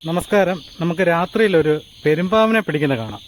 നമസ്കാരം. നമുക്ക് രാത്രിയിലൊരു പെരുമ്പാവിനെ പിടിക്കുന്ന കാണാം.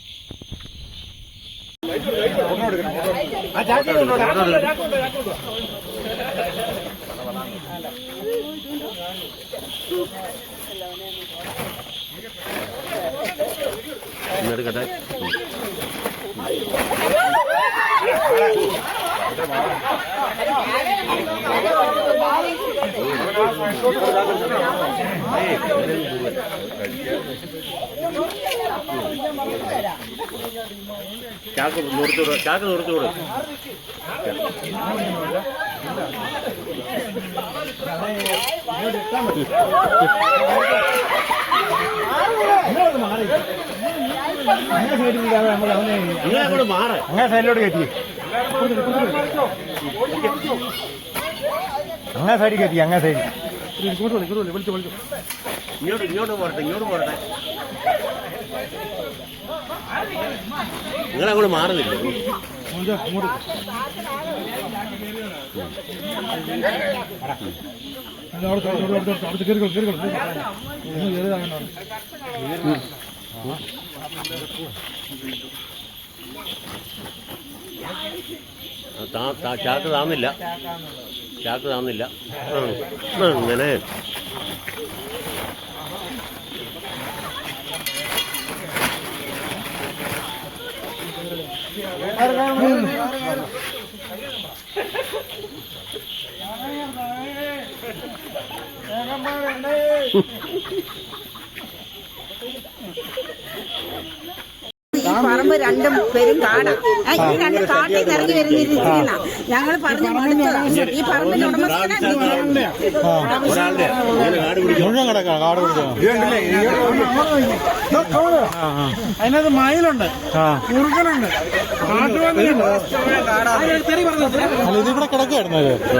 ചാക്ക് നിർത്തിവിടും. അങ്ങനെ സൈഡിലോട്ട് കയറ്റി, അങ്ങനെ സൈഡിൽ കയറ്റി, അങ്ങനെ സൈഡിൽ ഇങ്ങോട്ട് പോരട്ടെ. നിങ്ങളങ്ങോട്ട് മാറുന്നില്ല. ചാക്ക് താന്നില്ല. അങ്ങനെ ഈ പറമ്പ് രണ്ടും പേരും കാടാ. ഈ രണ്ട് കാട്ടിൽ നിന്ന് ഇറങ്ങി വരുന്നിരിക്കുന്ന ഞങ്ങൾ പറഞ്ഞു മടുത്തു. ഈ പറമ്പിന്റെ അതിനകത്ത് മയിലുണ്ട്, കുറുക്കനുണ്ട്, ഇതിവിടെ കിടക്കായിരുന്നു.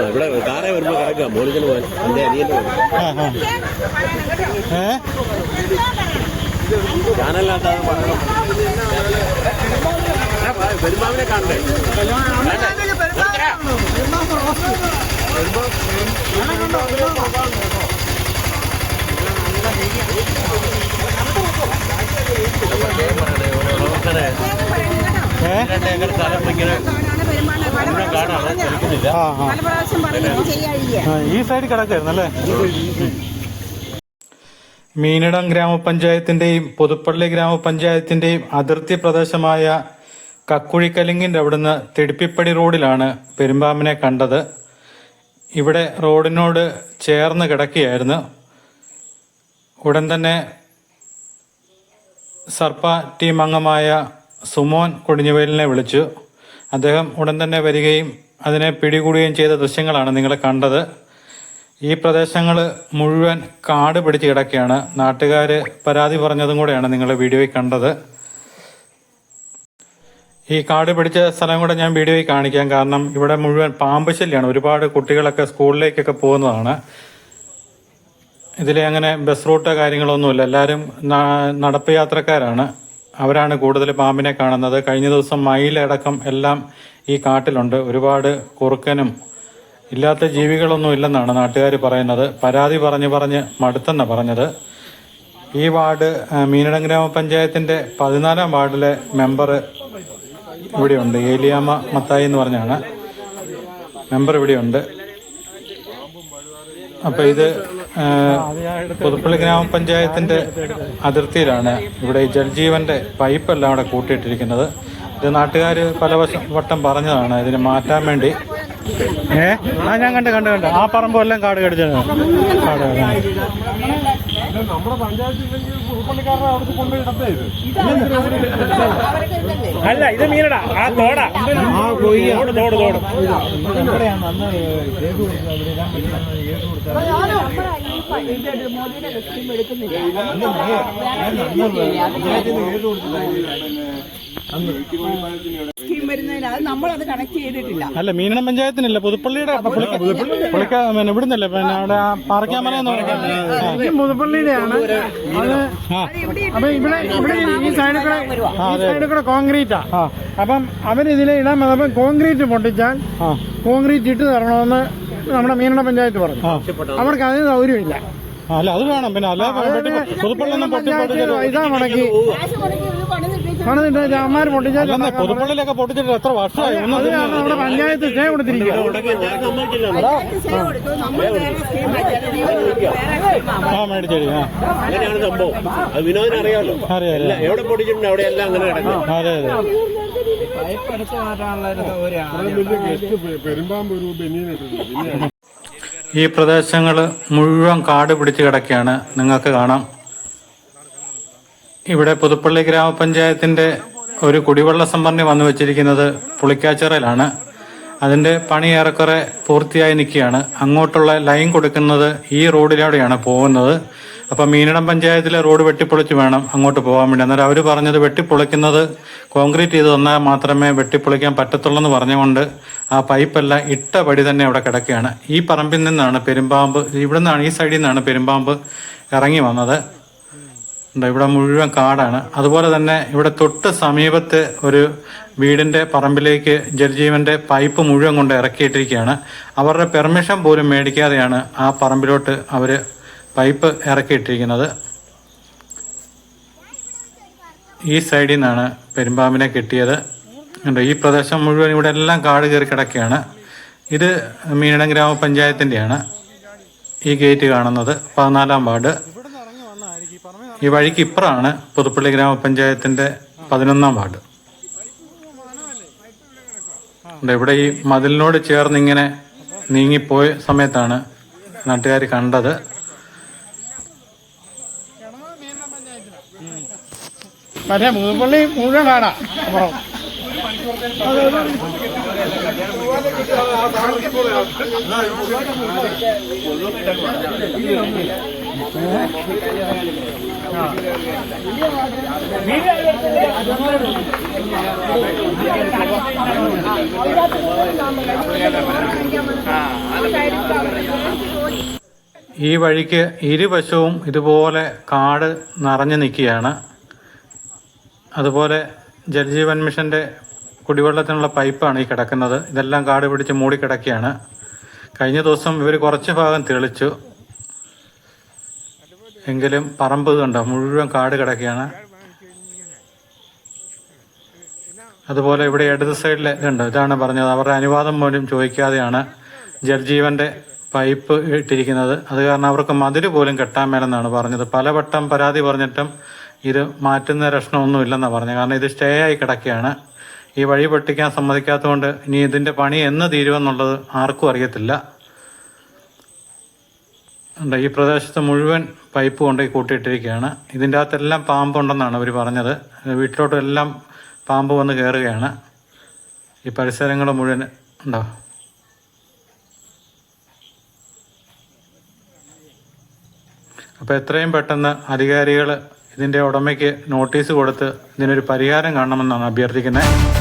ഇവിടെ കാറെ വരുമ്പോ കിടക്കാം. മോളിക്കല് പോകാൻ ഞാനല്ലാത്ത പെരുമാവിനെ കാണണ്ടേ? ഈ സൈഡ് കിടക്കായിരുന്നല്ലേ? മീനിടം ഗ്രാമപഞ്ചായത്തിന്റെയും പുതുപ്പള്ളി ഗ്രാമപഞ്ചായത്തിന്റെയും അതിർത്തി പ്രദേശമായ കക്കുഴിക്കലിങ്ങിന്റെ അവിടുന്ന് തിടുപ്പിപ്പടി റോഡിലാണ് പെരുമ്പാമ്പിനെ കണ്ടത്. ഇവിടെ റോഡിനോട് ചേർന്ന് കിടക്കുകയായിരുന്നു. ഉടൻ തന്നെ സർപ്പ ടീം അംഗമായ സുമോൻ കൊടിഞ്ഞുവേലിനെ വിളിച്ചു. അദ്ദേഹം ഉടൻ തന്നെ വരികയും അതിനെ പിടികൂടുകയും ചെയ്ത ദൃശ്യങ്ങളാണ് നിങ്ങൾ കണ്ടത്. ഈ പ്രദേശങ്ങൾ മുഴുവൻ കാട് പിടിച്ച് കിടക്കുകയാണ്. നാട്ടുകാർ പരാതി പറഞ്ഞതും കൂടെയാണ് നിങ്ങൾ വീഡിയോയിൽ കണ്ടത്. ഈ കാട് പിടിച്ച സ്ഥലം കൂടെ ഞാൻ വീഡിയോയിൽ കാണിക്കാം. കാരണം ഇവിടെ മുഴുവൻ പാമ്പ് ശല്യമാണ്. ഒരുപാട് കുട്ടികളൊക്കെ സ്കൂളിലേക്കൊക്കെ പോകുന്നതാണ്. ഇതിലെ അങ്ങനെ ബസ് റൂട്ടോ കാര്യങ്ങളൊന്നുമില്ല. എല്ലാവരും നടപ്പ് യാത്രക്കാരാണ്. അവരാണ് കൂടുതൽ പാമ്പിനെ കാണുന്നത്. കഴിഞ്ഞ ദിവസം മയിലടക്കം എല്ലാം ഈ കാട്ടിലുണ്ട്. ഒരുപാട് കുറുക്കനും ഇല്ലാത്ത ജീവികളൊന്നും ഇല്ലെന്നാണ് നാട്ടുകാർ പറയുന്നത്. പരാതി പറഞ്ഞ് മടുത്തെന്നാണ് പറഞ്ഞത്. ഈ വാർഡ് മീനിടം ഗ്രാമപഞ്ചായത്തിൻ്റെ 14-ാം വാർഡിലെ മെമ്പർ ഇവിടെയുണ്ട്. ഏലിയാമ്മ മത്തായി എന്ന് പറഞ്ഞാണ് മെമ്പർ ഇവിടെയുണ്ട്. അപ്പോൾ ഇത് പുതുപ്പള്ളി ഗ്രാമപഞ്ചായത്തിൻ്റെ അതിർത്തിയിലാണ്. ഇവിടെ ഈ ജൽജീവൻ്റെ പൈപ്പെല്ലാം അവിടെ കൂട്ടിയിട്ടിരിക്കുന്നത്. ഇത് നാട്ടുകാർ പല വട്ടം പറഞ്ഞതാണ് ഇതിന് മാറ്റാൻ വേണ്ടി. ഞാൻ കണ്ട് ആ പറമ്പും എല്ലാം കാട് കടിച്ചത്. നമ്മുടെ പഞ്ചായത്തില്ലെങ്കിൽ അവിടെ കൊണ്ടുപോയി അല്ല, ഇത് മീനടാ. ആ തോടാ, തോട് മോദിയുടെ വരുന്നതിന് അത് നമ്മളത് കണക്ട് ചെയ്തിട്ടില്ല. അല്ല, മീനണം പഞ്ചായത്തിനല്ല, പുതുപ്പള്ളിയുടെ ഇവിടുന്നല്ലേ, പിന്നെ അവിടെ പാറയ്ക്കാമലെന്ന് പറയുന്നത് പുതുപ്പള്ളിയുടെയാണ് അത്. അപ്പൊ ഇവിടെ ഈ സൈഡിൽ കൂടെ കോൺക്രീറ്റാ. അപ്പം അവരിതിലെ ഇടാൻ വന്നപ്പം കോൺക്രീറ്റ് പൊട്ടിച്ചാൽ കോൺക്രീറ്റ് ഇട്ട് തരണമെന്ന് നമ്മുടെ മീനണ പഞ്ചായത്ത് പറഞ്ഞു. അവർക്ക് അതിന് സൗകര്യമില്ല. അല്ല, അത് വേണം. പിന്നെ അല്ല, പുതുപ്പള്ളിയൊന്നും ഇതാ മുടക്കി പണിതിട്ട് അമ്മമാര് പൊട്ടിച്ചാൽ പുതുപ്പള്ളിയിലൊക്കെ പൊട്ടിച്ചിട്ട് എത്ര വർഷമായി? അത് കാരണം നമ്മുടെ പഞ്ചായത്ത് സ്റ്റേ കൊടുത്തിരിക്കുക. മേടിച്ചേരി. അങ്ങനെയാണ് സംഭവം. അത് വിനോദിന് അറിയാമല്ലോ. അറിയാം. എവിടെ പൊട്ടിച്ചിട്ടുണ്ട് അവിടെയെല്ലാം അങ്ങനെ കിടക്കും. അതെ അതെ. ഈ പ്രദേശങ്ങൾ മുഴുവൻ കാട് പിടിച്ച് കിടക്കുകയാണ്. നിങ്ങൾക്ക് കാണാം, ഇവിടെ പുതുപ്പള്ളി ഗ്രാമപഞ്ചായത്തിന്റെ ഒരു കുടിവെള്ള സംഭരണി വന്നു വെച്ചിരിക്കുന്നത് പുളിക്കാച്ചിറയിലാണ്. അതിന്റെ പണി ഏറെക്കുറെ പൂർത്തിയായി നിൽക്കുകയാണ്. അങ്ങോട്ടുള്ള ലൈൻ കൊടുക്കുന്നത് ഈ റോഡിലൂടെയാണ് പോകുന്നത്. അപ്പം മീനടം പഞ്ചായത്തിലെ റോഡ് വെട്ടിപ്പൊളിച്ച് വേണം അങ്ങോട്ട് പോകാൻ വേണ്ടി. അന്നേരം അവർ പറഞ്ഞത് വെട്ടിപ്പൊളിക്കുന്നത് കോൺക്രീറ്റ് ചെയ്ത് തന്നാൽ മാത്രമേ വെട്ടിപ്പൊളിക്കാൻ പറ്റത്തുള്ളൂ എന്ന് പറഞ്ഞുകൊണ്ട് ആ പൈപ്പെല്ലാം ഇട്ട പടി തന്നെ അവിടെ കിടക്കുകയാണ്. ഈ പറമ്പിൽ നിന്നാണ് പെരുമ്പാമ്പ്, ഇവിടെ നിന്നാണ്, ഈ സൈഡിൽ നിന്നാണ് പെരുമ്പാമ്പ് ഇറങ്ങി വന്നത്. ഇവിടെ മുഴുവൻ കാടാണ്. അതുപോലെ തന്നെ ഇവിടെ തൊട്ട് സമീപത്ത് ഒരു വീടിന്റെ പറമ്പിലേക്ക് ജലജീവന്റെ പൈപ്പ് മുഴുവൻ കൊണ്ട് ഇറക്കിയിട്ടിരിക്കുകയാണ്. അവരുടെ പെർമിഷൻ പോലും മേടിക്കാതെയാണ് ആ പറമ്പിലോട്ട് അവര് പൈപ്പ് ഇറക്കിയിട്ടിരിക്കുന്നത്. ഈ സൈഡിൽ നിന്നാണ് പെരുമ്പാമ്പിനെ കിട്ടിയത്. ഈ പ്രദേശം മുഴുവൻ ഇവിടെ എല്ലാം കാട് കയറി കിടക്കുകയാണ്. ഇത് മീനടം ഗ്രാമപഞ്ചായത്തിൻ്റെയാണ്. ഈ ഗേറ്റ് കാണുന്നത് 14-ാം വാർഡ്. ഈ വഴിക്ക് ഇപ്പുറമാണ് പുതുപ്പള്ളി ഗ്രാമപഞ്ചായത്തിന്റെ 11-ാം വാർഡ്. ഇവിടെ ഈ മതിലിനോട് ചേർന്ന് ഇങ്ങനെ നീങ്ങിപ്പോയ സമയത്താണ് നാട്ടുകാർ കണ്ടത്. പക്ഷേ പുതുപ്പള്ളി മുഴുവൻ കാടാ. ഈ വഴിക്ക് ഇരുവശവും ഇതുപോലെ കാട് നിറഞ്ഞു നിൽക്കുകയാണ്. അതുപോലെ ജലജീവൻ മിഷന്റെ കുടിവെള്ളത്തിനുള്ള പൈപ്പാണ് ഈ കിടക്കുന്നത്. ഇതെല്ലാം കാട് പിടിച്ച് മൂടിക്കിടക്കുകയാണ്. കഴിഞ്ഞ ദിവസം ഇവർ കുറച്ച് ഭാഗം തെളിച്ചു, എങ്കിലും പറമ്പ് കണ്ടോ മുഴുവൻ കാട് കിടക്കുകയാണ്. അതുപോലെ ഇവിടെ ഇടത് സൈഡിൽ ഇതുണ്ട്. ഇതാണ് പറഞ്ഞത്, അവരുടെ അനുവാദം പോലും ചോദിക്കാതെയാണ് ജലജീവന്റെ പൈപ്പ് ഇട്ടിരിക്കുന്നത്. അത് കാരണം അവർക്ക് മതില് പോലും കെട്ടാൻ മേലെന്നാണ് പറഞ്ഞത്. പലവട്ടം പരാതി പറഞ്ഞിട്ടും ഇത് മാറ്റുന്ന ലക്ഷണമൊന്നും ഇല്ലെന്നാണ് പറഞ്ഞത്. കാരണം ഇത് സ്റ്റേ ആയി കിടക്കുകയാണ്. ഈ വഴി പൊട്ടിക്കാൻ സമ്മതിക്കാത്തതുകൊണ്ട് ഇനി ഇതിന്റെ പണി എന്ന് തീരുമെന്നുള്ളത് ആർക്കും അറിയത്തില്ല. ഈ പ്രദേശത്ത് മുഴുവൻ പൈപ്പ് കൊണ്ടുപോയി കൂട്ടിയിട്ടിരിക്കുകയാണ്. ഇതിൻ്റെ അകത്തെല്ലാം പാമ്പുണ്ടെന്നാണ് അവർ പറഞ്ഞത്. വീട്ടിലോട്ടും എല്ലാം പാമ്പ് വന്ന് കയറുകയാണ്. ഈ പരിസരങ്ങൾ മുഴുവൻ ഉണ്ടോ. അപ്പോൾ എത്രയും പെട്ടെന്ന് അധികാരികൾ ഇതിൻ്റെ ഉടമയ്ക്ക് നോട്ടീസ് കൊടുത്ത് ഇതിനൊരു പരിഹാരം കാണണമെന്നാണ് അഭ്യർത്ഥിക്കുന്നത്.